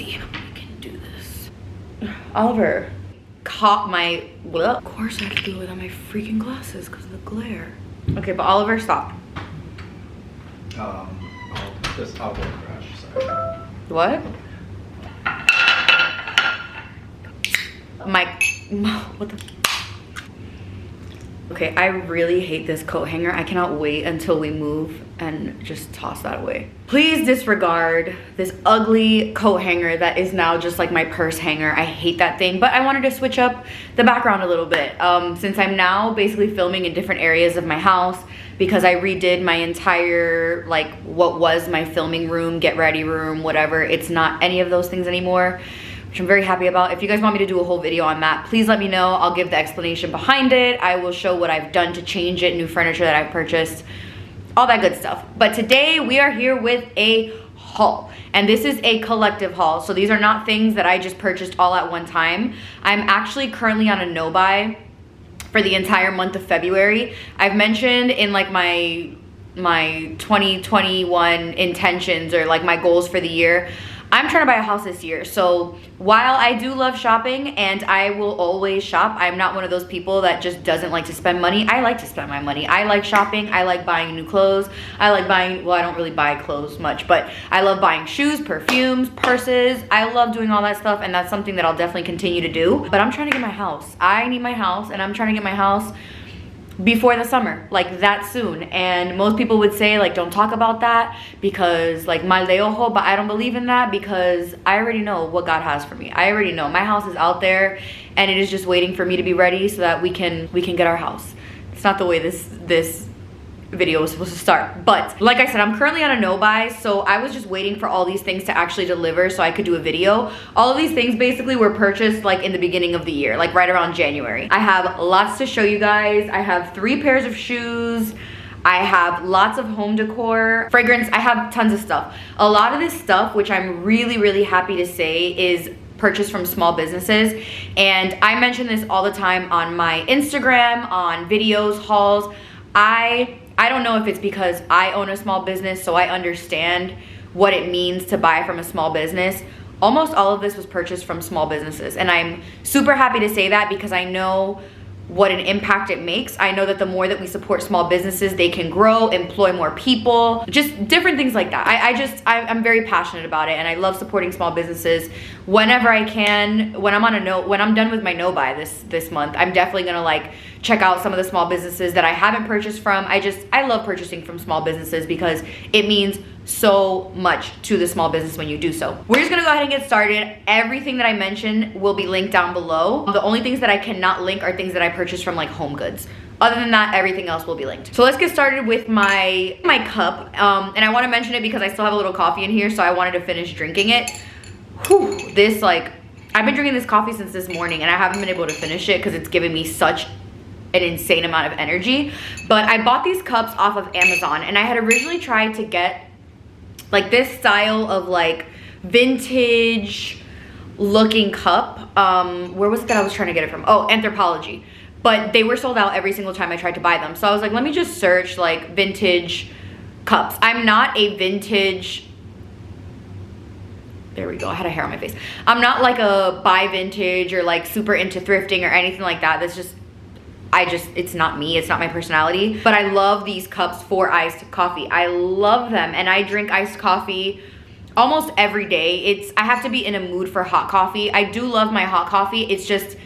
see. We can do this. Oliver caught my, well, of course I can do it without my freaking glasses because of the glare. Okay, but Oliver, stop. I'll go crash, sorry. What? What the? Okay, I really hate this coat hanger. I cannot wait until we move and just toss that away. Please disregard this ugly coat hanger that is now just like my purse hanger. I hate that thing, but I wanted to switch up the background a little bit since I'm now basically filming in different areas of my house because I redid my entire, like what was my filming room, get ready room, whatever. It's not any of those things anymore, which I'm very happy about. If you guys want me to do a whole video on that, please let me know. I'll give the explanation behind it. I will show what I've done to change it, new furniture that I've purchased, all that good stuff. But today we are here with a haul, and this is a collective haul. So these are not things that I just purchased all at one time. I'm actually currently on a no buy for the entire month of February. I've mentioned in like my 2021 intentions or like my goals for the year, I'm trying to buy a house this year. So while I do love shopping and I will always shop, I'm not one of those people that just doesn't like to spend money. I like to spend my money. I like shopping. I like buying new clothes. I like buying, well, I don't really buy clothes much, but I love buying shoes, perfumes, purses. I love doing all that stuff, and that's something that I'll definitely continue to do. But I'm trying to get my house. I need my house, and I'm trying to get my house before the summer, like that soon. And most people would say like don't talk about that because like mal de ojo, but I don't believe in that because I already know what God has for me. I already know my house is out there and it is just waiting for me to be ready so that we can get our house. It's not the way this video was supposed to start, but like I said, I'm currently on a no buy, so I was just waiting for all these things to actually deliver so I could do a video. All of these things basically were purchased like in the beginning of the year, like right around January. I have lots to show you guys. I have 3 pairs of shoes. I have lots of home decor, fragrance. I have tons of stuff. A lot of this stuff, which I'm really happy to say, is purchased from small businesses. And I mention this all the time on my Instagram, on videos, hauls. I don't know if it's because I own a small business, so I understand what it means to buy from a small business. Almost all of this was purchased from small businesses, and I'm super happy to say that because I know what an impact it makes. I know that the more that we support small businesses, they can grow, employ more people, just different things like that. I'm very passionate about it, and I love supporting small businesses whenever I can. When I'm done with my no buy this month, I'm definitely gonna like check out some of the small businesses that I haven't purchased from. I love purchasing from small businesses because it means so much to the small business when you do so. We're just gonna go ahead and get started. Everything that I mentioned will be linked down below. The only things that I cannot link are things that I purchased from like Home Goods. Other than that, everything else will be linked. So let's get started with my cup. And I wanna mention it because I still have a little coffee in here, so I wanted to finish drinking it. Whew, this like, I've been drinking this coffee since this morning and I haven't been able to finish it because it's giving me such an insane amount of energy. But I bought these cups off of Amazon, and I had originally tried to get like this style of like vintage looking cup. Where was it that I was trying to get it from? Oh, Anthropology. But they were sold out every single time I tried to buy them. So I was like, let me just search like vintage cups. I'm not a vintage, there we go, I had a hair on my face. I'm not like a buy vintage or like super into thrifting or anything like that. That's just, it's not me, it's not my personality. But I love these cups for iced coffee. I love them, and I drink iced coffee almost every day. I have to be in a mood for hot coffee. I do love my hot coffee. It's just,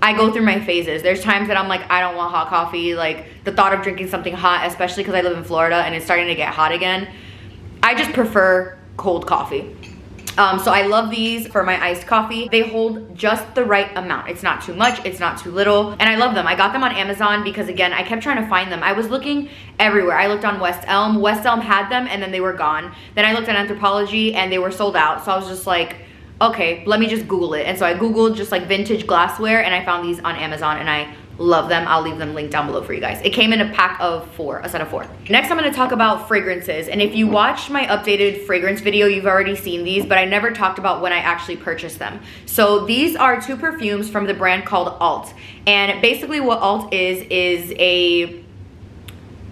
I go through my phases. There's times that I'm like, I don't want hot coffee. Like the thought of drinking something hot, especially because I live in Florida and it's starting to get hot again. I just prefer cold coffee. So I love these for my iced coffee. They hold just the right amount. It's not too much, it's not too little, and I love them. I got them on Amazon because, again, I kept trying to find them. I was looking everywhere. I looked on West Elm. West Elm had them and then they were gone. Then I looked at Anthropology and they were sold out. So I was just like, okay, let me just Google it. And so I Googled just like vintage glassware and I found these on Amazon and I love them. I'll leave them linked down below for you guys. It came in a pack of 4, a set of 4. Next, I'm gonna talk about fragrances. And if you watched my updated fragrance video, you've already seen these, but I never talked about when I actually purchased them. So these are 2 perfumes from the brand called Alt. And basically what Alt is a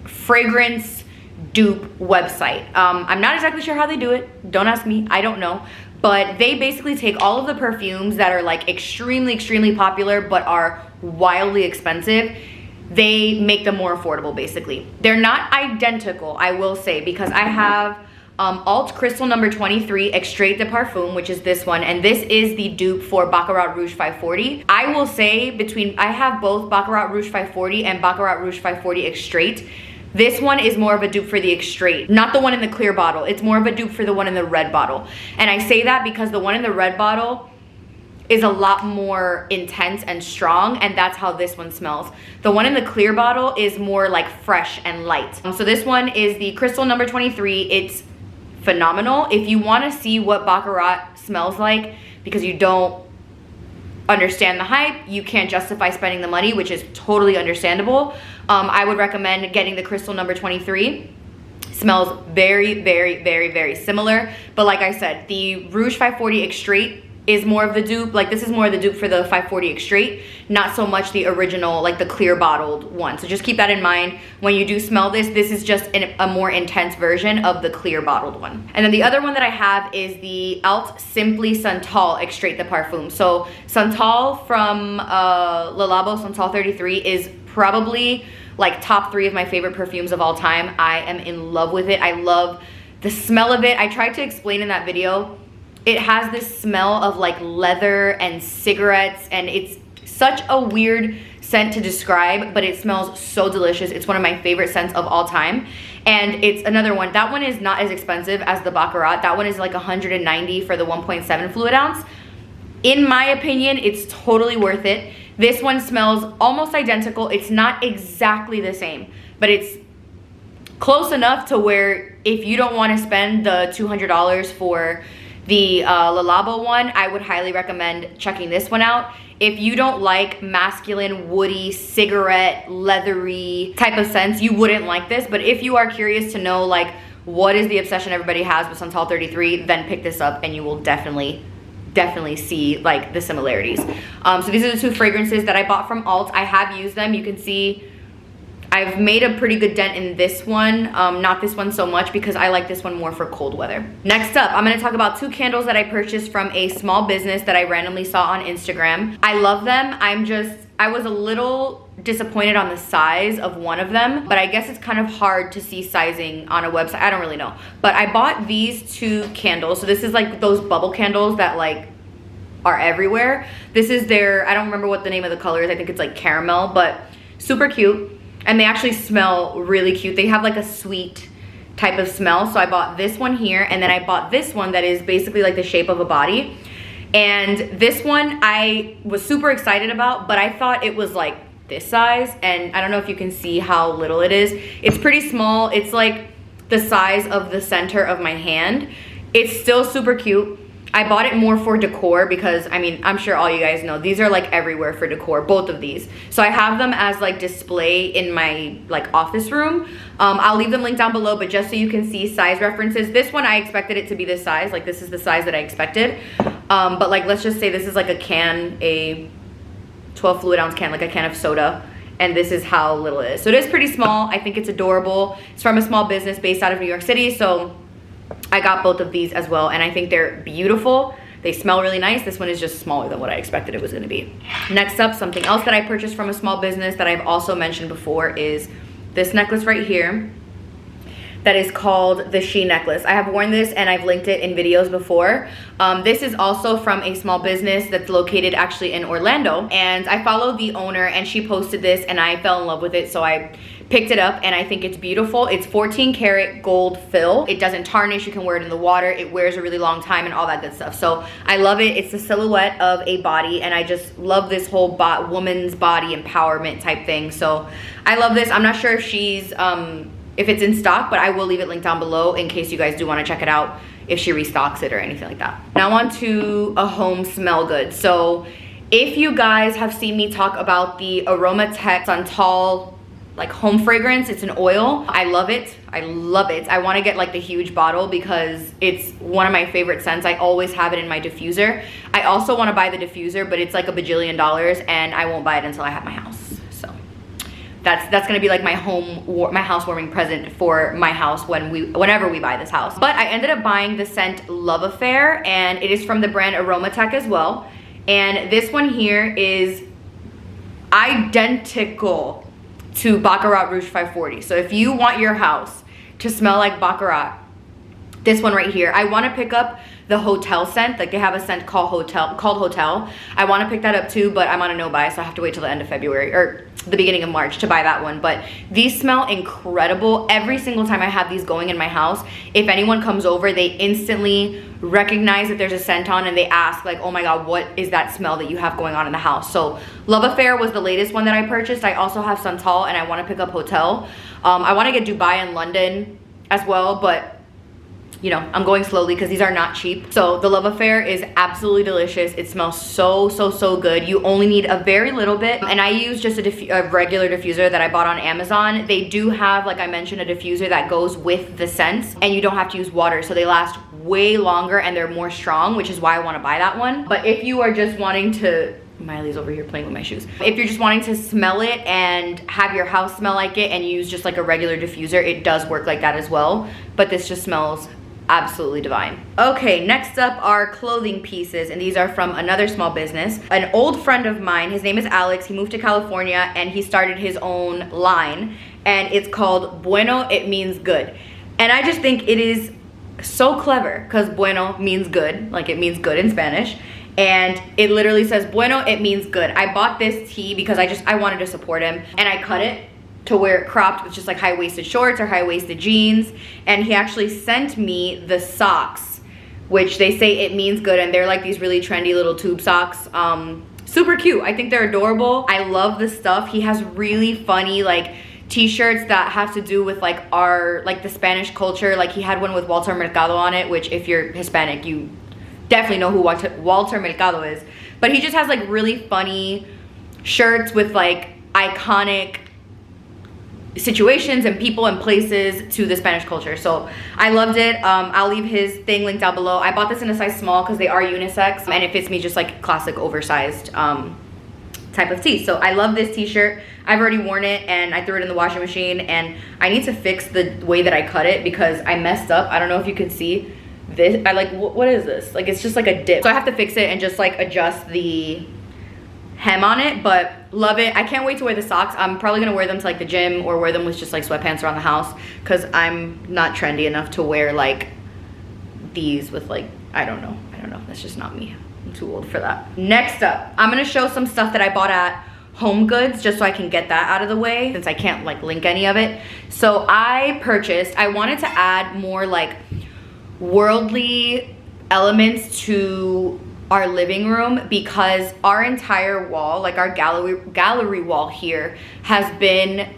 fragrance dupe website. I'm not exactly sure how they do it. Don't ask me, I don't know. but they basically take all of the perfumes that are like extremely popular but are wildly expensive. They make them more affordable basically. They're not identical, I will say, because I have Alt Crystal number 23 Extrait de Parfum, which is this one, and this is the dupe for Baccarat Rouge 540. I will say I have both Baccarat Rouge 540 and Baccarat Rouge 540 Extrait. This one is more of a dupe for the Extrait, not the one in the clear bottle. It's more of a dupe for the one in the red bottle. And I say that because the one in the red bottle is a lot more intense and strong, and that's how this one smells. The one in the clear bottle is more like fresh and light. So this one is the Crystal number 23. It's phenomenal. If you want to see what Baccarat smells like because you don't understand the hype, you can't justify spending the money, which is totally understandable, I would recommend getting the Crystal number 23. Smells very similar, but like I said, the Rouge 540 Extrait is more of the dupe. Like, this is more of the dupe for the 540 Extrait, not so much the original, like the clear bottled one. So just keep that in mind when you do smell this. This is just a more intense version of the clear bottled one. And then the other one that I have is the Alt Simply Santal Extrait de Parfum. So Santal from Le Labo Santal 33 is probably like top 3 of my favorite perfumes of all time. I am in love with it. I love the smell of it. I tried to explain in that video. It has this smell of like leather and cigarettes, and it's such a weird scent to describe, but it smells so delicious. It's one of my favorite scents of all time. And it's another one. That one is not as expensive as the Baccarat. That one is like 190 for the 1.7 fluid ounce. In my opinion, it's totally worth it. This one smells almost identical. It's not exactly the same, but it's close enough to where if you don't want to spend the $200 for the Le Labo one, I would highly recommend checking this one out. If you don't like masculine, woody, cigarette, leathery type of scents, you wouldn't like this. But if you are curious to know like what is the obsession everybody has with Santal 33, then pick this up and you will definitely see like the similarities. So these are the 2 fragrances that I bought from Alt. I have used them. You can see I've made a pretty good dent in this one, not this one so much because I like this one more for cold weather. Next up, I'm gonna talk about 2 candles that I purchased from a small business that I randomly saw on Instagram. I love them. I was a little disappointed on the size of one of them, but I guess it's kind of hard to see sizing on a website. I don't really know. But I bought these 2 candles. So this is like those bubble candles that like are everywhere. This is their, I don't remember what the name of the color is. I think it's like caramel, but super cute. And they actually smell really cute. They have like a sweet type of smell. So I bought this one here, and then I bought this one that is basically like the shape of a body. And this one I was super excited about, but I thought it was like this size, and I don't know if you can see how little it is. It's pretty small. It's like the size of the center of my hand. It's still super cute. I bought it more for decor because, I mean, I'm sure all you guys know, these are like everywhere for decor, both of these. So I have them as like display in my like office room. I'll leave them linked down below, but just so you can see size references. This one, I expected it to be this size. Like this is the size that I expected. But like, let's just say this is like a can, a 12 fluid ounce can, like a can of soda. And this is how little it is. So it is pretty small. I think it's adorable. It's from a small business based out of New York City. So I got both of these as well, and I think they're beautiful. They smell really nice. This one is just smaller than what I expected it was gonna be. Next up, something else that I purchased from a small business that I've also mentioned before is this necklace right here that is called the She necklace. I have worn this and I've linked it in videos before. This is also from a small business that's located actually in Orlando, and I followed the owner and she posted this and I fell in love with it, so I picked it up and I think it's beautiful. It's 14 karat gold fill. It doesn't tarnish. You can wear it in the water. It wears a really long time and all that good stuff. So I love it. It's the silhouette of a body, and I just love this whole woman's body empowerment type thing. So I love this. I'm not sure if she's if it's in stock, but I will leave it linked down below in case you guys do want to check it out if she restocks it or anything like that. Now on to a home smell good. So if you guys have seen me talk about the Aromatech Santal like home fragrance, it's an oil. I love it. I love it. I want to get like the huge bottle because it's one of my favorite scents. I always have it in my diffuser. I also want to buy the diffuser, but it's like $1 bajillion and I won't buy it until I have my house. So that's gonna be like my housewarming present for my house whenever we buy this house. But I ended up buying the scent Love Affair, and it is from the brand Aromatech as well. And this one here is identical to Baccarat Rouge 540. So if you want your house to smell like Baccarat, this one right here. I want to pick up the hotel scent. Like they have a scent called Hotel. I want to pick that up too, but I'm on a no buy, so I have to wait till the end of February or the beginning of March to buy that one. But these smell incredible. Every single time I have these going in my house, if anyone comes over, they instantly recognize that there's a scent on and they ask like, oh my God, what is that smell that you have going on in the house? So Love Affair was the latest one that I purchased. I also have Santal and I want to pick up Hotel. I want to get Dubai and London as well, but you know, I'm going slowly because these are not cheap. So the Love Affair is absolutely delicious. It smells so good. You only need a very little bit. And I use just a regular diffuser that I bought on Amazon. They do have, like I mentioned, a diffuser that goes with the scents, and you don't have to use water. So they last way longer and they're more strong, which is why I want to buy that one. But if you are just wanting to, Miley's over here playing with my shoes. If you're just wanting to smell it and have your house smell like it and use just like a regular diffuser, it does work like that as well. But this just smells absolutely divine. Okay, next up are clothing pieces, and these are from another small business. An old friend of mine, his name is Alex. He moved to California and he started his own line, and it's called Bueno, it means good. And I just think it is so clever because bueno means good, like it means good in Spanish. And it literally says bueno, it means good. I bought this tee because I wanted to support him, and I cut it to wear it cropped with just like high-waisted shorts or high-waisted jeans. And he actually sent me the socks, which they say it means good, and they're like these really trendy little tube socks. Super cute. I think they're adorable. I love the stuff. He has really funny like t-shirts that have to do with like the Spanish culture. Like he had one with Walter Mercado on it, which if you're Hispanic, you definitely know who Walter Mercado is. But he just has like really funny shirts with like iconic situations and people and places to the Spanish culture. So I loved it. I'll leave his thing linked down below. I bought this in a size small because they are unisex, and it fits me just like classic oversized type of tee. So I love this t-shirt. I've already worn it and I threw it in the washing machine, and I need to fix the way that I cut it because I messed up. I don't know if you can see this. I like, what is this? Like it's just like a dip. So I have to fix it and just like adjust the hem on it, but love it. I can't wait to wear the socks. I'm probably gonna wear them to like the gym or wear them with just like sweatpants around the house because I'm not trendy enough to wear like these with like, I don't know, that's just not me. I'm too old for that. Next up, I'm gonna show some stuff that I bought at Home Goods just so I can get that out of the way since I can't like link any of it. So I wanted to add more like worldly elements to our living room because our entire wall, like our gallery wall here, has been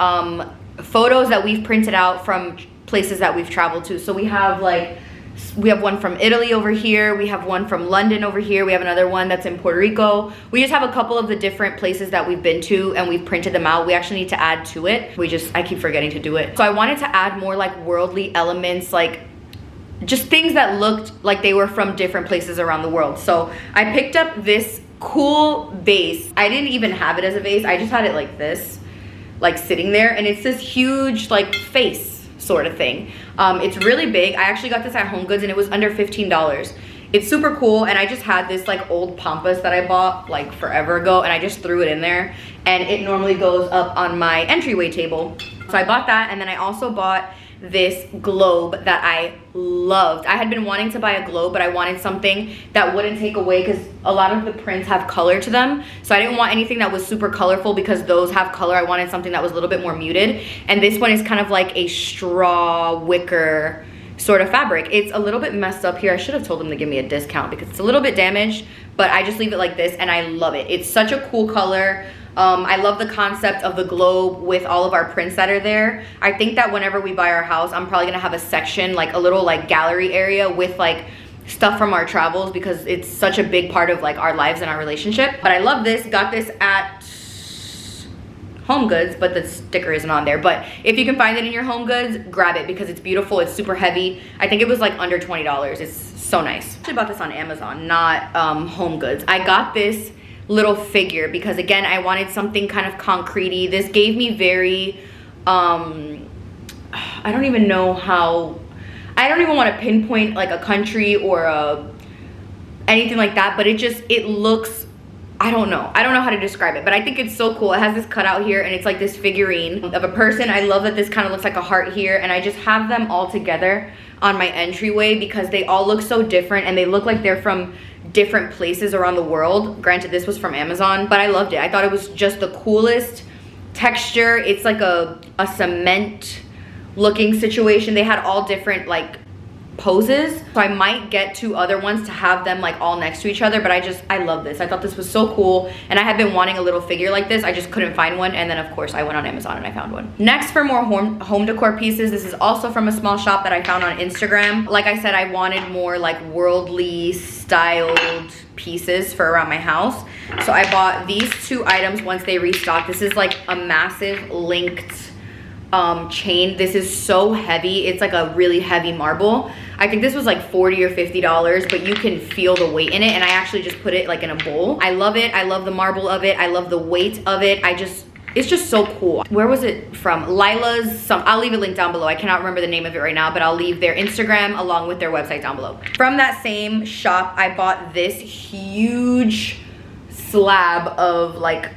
photos that we've printed out from places that we've traveled to. So we have one from Italy over here, we have one from London over here, we have another one that's in Puerto Rico. We just have a couple of the different places that we've been to and we've printed them out. We actually need to add to it. I keep forgetting to do it. So I wanted to add more like worldly elements, like just things that looked like they were from different places around the world. So I picked up this cool vase. I didn't even have it as a vase. I just had it like this, like sitting there, and it's this huge like face sort of thing. It's really big. I actually got this at Home Goods and it was under $15. It's super cool, and I just had this like old pampas that I bought like forever ago, and I just threw it in there, and it normally goes up on my entryway table. So I bought that, and then I also bought this globe that I loved. I had been wanting to buy a globe, but I wanted something that wouldn't take away because a lot of the prints have color to them. So I didn't want anything that was super colorful because those have color. I wanted something that was a little bit more muted. And this one is kind of like a straw wicker sort of fabric. It's a little bit messed up here. I should have told them to give me a discount because it's a little bit damaged, but I just leave it like this and I love it. It's such a cool color. I love the concept of the globe with all of our prints that are there. I think that whenever we buy our house, I'm probably gonna have a section, like a little like gallery area with like stuff from our travels because it's such a big part of like our lives and our relationship. But I love this. Got this at Home Goods, but the sticker isn't on there. But if you can find it in your Home Goods, grab it because it's beautiful. It's super heavy. I think it was like under $20. It's so nice. I actually bought this on Amazon, not Home Goods. I got this little figure because again, I wanted something kind of concrete-y. This gave me very, I don't even know how, I don't even want to pinpoint like a country or anything like that, but it looks, I don't know how to describe it, but I think it's so cool. It has this cutout here and it's like this figurine of a person. I love that this kind of looks like a heart here, and I just have them all together on my entryway because they all look so different and they look like they're from different places around the world. Granted, this was from Amazon, but I loved it. I thought it was just the coolest texture. It's like a cement looking situation. They had all different like poses, so I might get 2 other ones to have them like all next to each other, but I love this. I thought this was so cool, and I had been wanting a little figure like this. I just couldn't find one, and then of course I went on Amazon and I found one. Next, for more home decor pieces, this is also from a small shop that I found on Instagram. Like I said, I wanted more like worldly styled pieces for around my house, so I bought these 2 items once they restocked. This is like a massive linked chain. This is so heavy. It's like a really heavy marble. I think this was like $40 or $50, but you can feel the weight in it, and I actually just put it like in a bowl. I love it. I love the marble of it. I love the weight of it. It's just so cool. Where was it from? Lila's, I'll leave a link down below. I cannot remember the name of it right now, but I'll leave their Instagram along with their website down below. From that same shop, I bought this huge slab of like,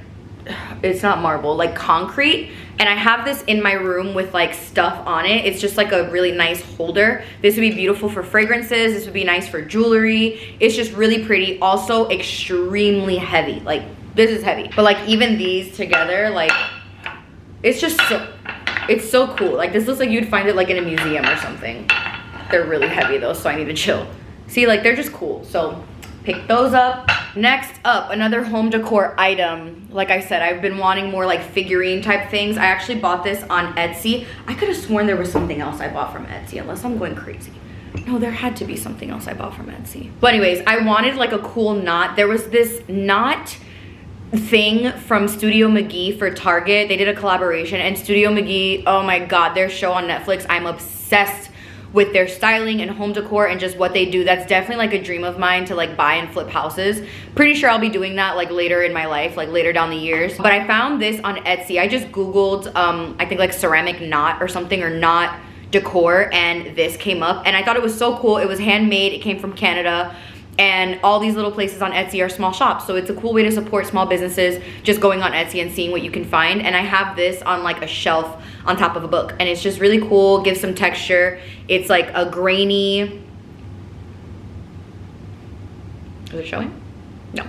it's not marble, like concrete. And I have this in my room with like stuff on it. It's just like a really nice holder. This would be beautiful for fragrances. This would be nice for jewelry. It's just really pretty. Also extremely heavy. Like this is heavy. But like even these together, like it's just so, it's so cool. Like this looks like you'd find it like in a museum or something. They're really heavy though, so I need to chill. See, like they're just cool. So pick those up. Next up, another home decor item. Like I said, I've been wanting more like figurine type things. I actually bought this on Etsy. I could have sworn there was something else I bought from Etsy, unless I'm going crazy. No, there had to be something else I bought from Etsy. But anyways, I wanted like a cool knot. There was this knot thing from Studio McGee for Target. They did a collaboration, and Studio McGee, oh my God, their show on Netflix, I'm obsessed with their styling and home decor and just what they do. That's definitely like a dream of mine to like buy and flip houses. Pretty sure I'll be doing that like later in my life, like later down the years. But I found this on Etsy. I just Googled, I think like ceramic knot or something, or knot decor, and this came up, and I thought it was so cool. It was handmade, it came from Canada, and all these little places on Etsy are small shops, so it's a cool way to support small businesses, just going on Etsy and seeing what you can find. And I have this on like a shelf on top of a book, and it's just really cool, gives some texture. It's like a grainy, is it showing? No.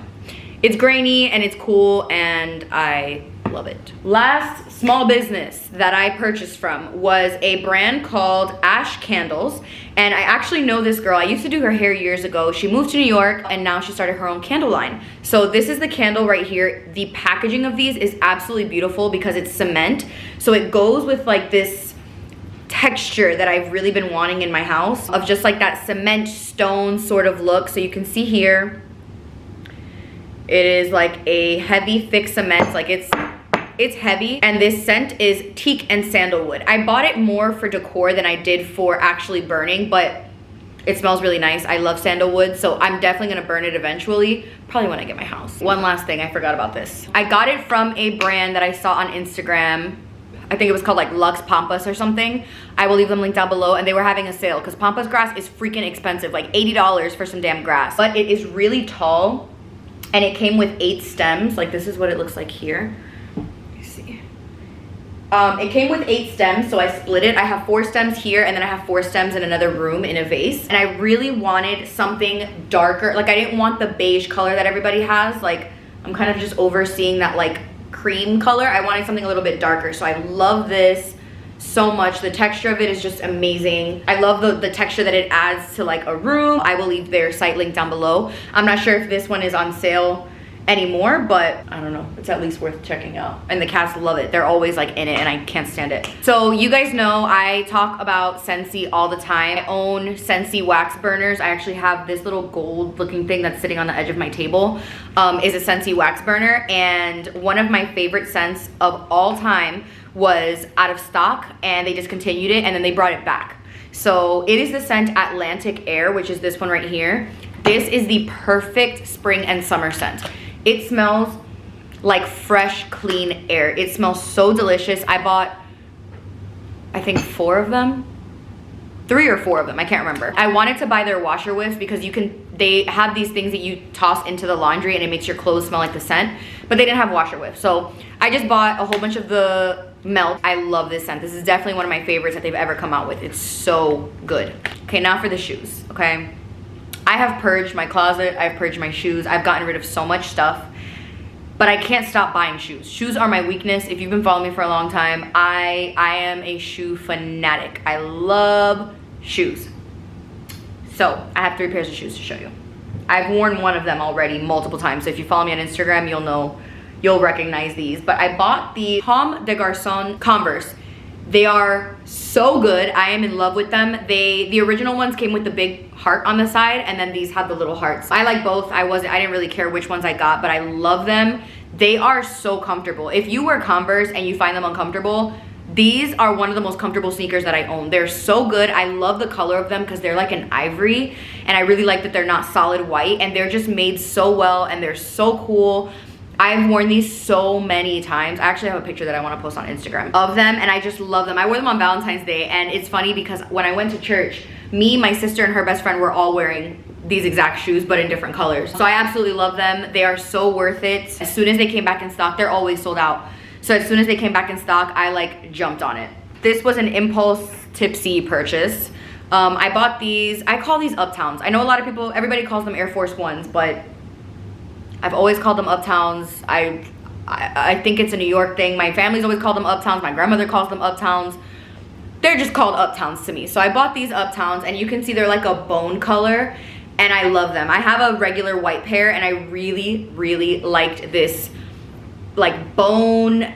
It's grainy and it's cool, and I love it. Last small business that I purchased from was a brand called Ash Candles, and I actually know this girl. I used to do her hair years ago. She moved to New York, and now she started her own candle line. So this is the candle right here. The packaging of these is absolutely beautiful because it's cement, so it goes with like this texture that I've really been wanting in my house, of just like that cement stone sort of look. So you can see here, it is like a heavy thick cement, like it's heavy, and this scent is teak and sandalwood. I bought it more for decor than I did for actually burning, but it smells really nice. I love sandalwood, so I'm definitely gonna burn it eventually, probably when I get my house. One last thing, I forgot about this. I got it from a brand that I saw on Instagram. I think it was called like Luxe Pampas or something. I will leave them linked down below, and they were having a sale because Pampas grass is freaking expensive, like $80 for some damn grass. But it is really tall, and it came with 8 stems. Like this is what it looks like here. It came with 8 stems, so I split it. I have 4 stems here, and then I have 4 stems in another room in a vase. And I really wanted something darker. Like I didn't want the beige color that everybody has. Like I'm kind of just overseeing that like cream color. I wanted something a little bit darker. So I love this so much. The texture of it is just amazing. I love the texture that it adds to like a room. I will leave their site link down below. I'm not sure if this one is on sale anymore, but I don't know, it's at least worth checking out. And the cats love it. They're always like in it, and I can't stand it. So you guys know I talk about Scentsy all the time. I own Scentsy wax burners. I actually have this little gold looking thing that's sitting on the edge of my table, is a Scentsy wax burner, and one of my favorite scents of all time was out of stock, and they discontinued it, and then they brought it back. So it is the scent Atlantic Air, which is this one right here. This is the perfect spring and summer scent. It smells like fresh, clean air. It smells so delicious. I bought, I think 4 of them. 3 or 4 of them, I can't remember. I wanted to buy their washer whiffs because they have these things that you toss into the laundry and it makes your clothes smell like the scent, but they didn't have washer whiffs. So I just bought a whole bunch of the melt. I love this scent. This is definitely one of my favorites that they've ever come out with. It's so good. Okay, now for the shoes, okay? I have purged my closet, I've purged my shoes, I've gotten rid of so much stuff, but I can't stop buying shoes. Shoes are my weakness. If you've been following me for a long time, I am a shoe fanatic. I love shoes. So I have 3 pairs of shoes to show you. I've worn one of them already multiple times. So if you follow me on Instagram, you'll know, you'll recognize these. But I bought the Comme des Garçons Converse. They are so good. I am in love with them. The original ones came with the big heart on the side, and then these have the little hearts. I like both. I didn't really care which ones I got, but I love them. They are so comfortable. If you wear Converse and you find them uncomfortable, these are one of the most comfortable sneakers that I own. They're so good. I love the color of them because they're like an ivory, and I really like that they're not solid white, and they're just made so well, and they're so cool. I've worn these so many times. I actually have a picture that I want to post on Instagram of them, and I just love them. I wore them on Valentine's Day, and it's funny because when I went to church, me, my sister, and her best friend were all wearing these exact shoes, but in different colors. So I absolutely love them. They are so worth it. As soon as they came back in stock, they're always sold out. So as soon as they came back in stock, I like jumped on it. This was an impulse tipsy purchase. I bought these, I call these Uptowns. I know a lot of people, everybody calls them Air Force Ones, but I've always called them Uptowns. I think it's a New York thing. My family's always called them Uptowns. My grandmother calls them Uptowns. They're just called Uptowns to me. So I bought these Uptowns, and you can see they're like a bone color, and I love them. I have a regular white pair, and I really, really liked this like bone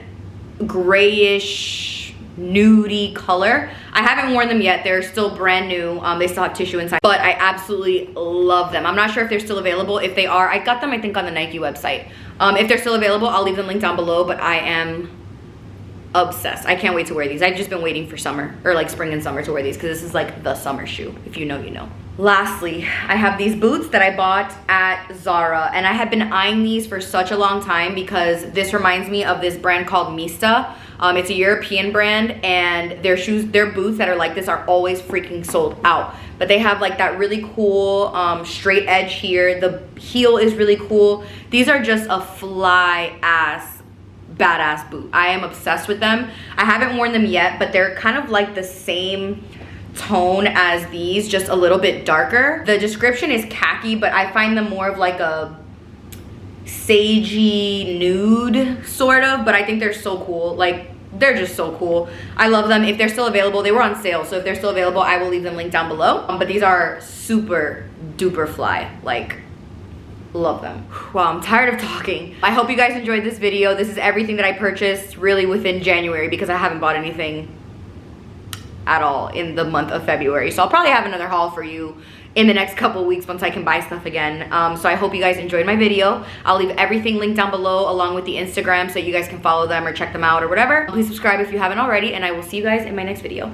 grayish nudie color. I haven't worn them yet. They're still brand new. They still have tissue inside, but I absolutely love them. I'm not sure if they're still available. If they are, I got them I think on the Nike website. If they're still available, I'll leave them linked down below, but I am obsessed. I can't wait to wear these. I've just been waiting for summer, or like spring and summer, to wear these because this is like the summer shoe. If you know, you know. Lastly, I have these boots that I bought at Zara, and I had been eyeing these for such a long time because this reminds me of this brand called Mista. It's a European brand, and their boots that are like this are always freaking sold out. But they have like that really cool straight edge here. The heel is really cool. These are just a fly ass badass boot. I am obsessed with them. I haven't worn them yet, but they're kind of like the same tone as these, just a little bit darker. The description is khaki, but I find them more of like a sagey nude sort of, but I think they're so cool. Like, they're just so cool. I love them. If they're still available, they were on sale, so if they're still available, I will leave them linked down below. But these are super duper fly. Like, love them. Wow, I'm tired of talking. I hope you guys enjoyed this video. This is everything that I purchased really within January because I haven't bought anything at all in the month of February. So I'll probably have another haul for you in the next couple weeks once I can buy stuff again. So I hope you guys enjoyed my video. I'll leave everything linked down below along with the Instagram so you guys can follow them or check them out or whatever. Please subscribe if you haven't already, and I will see you guys in my next video.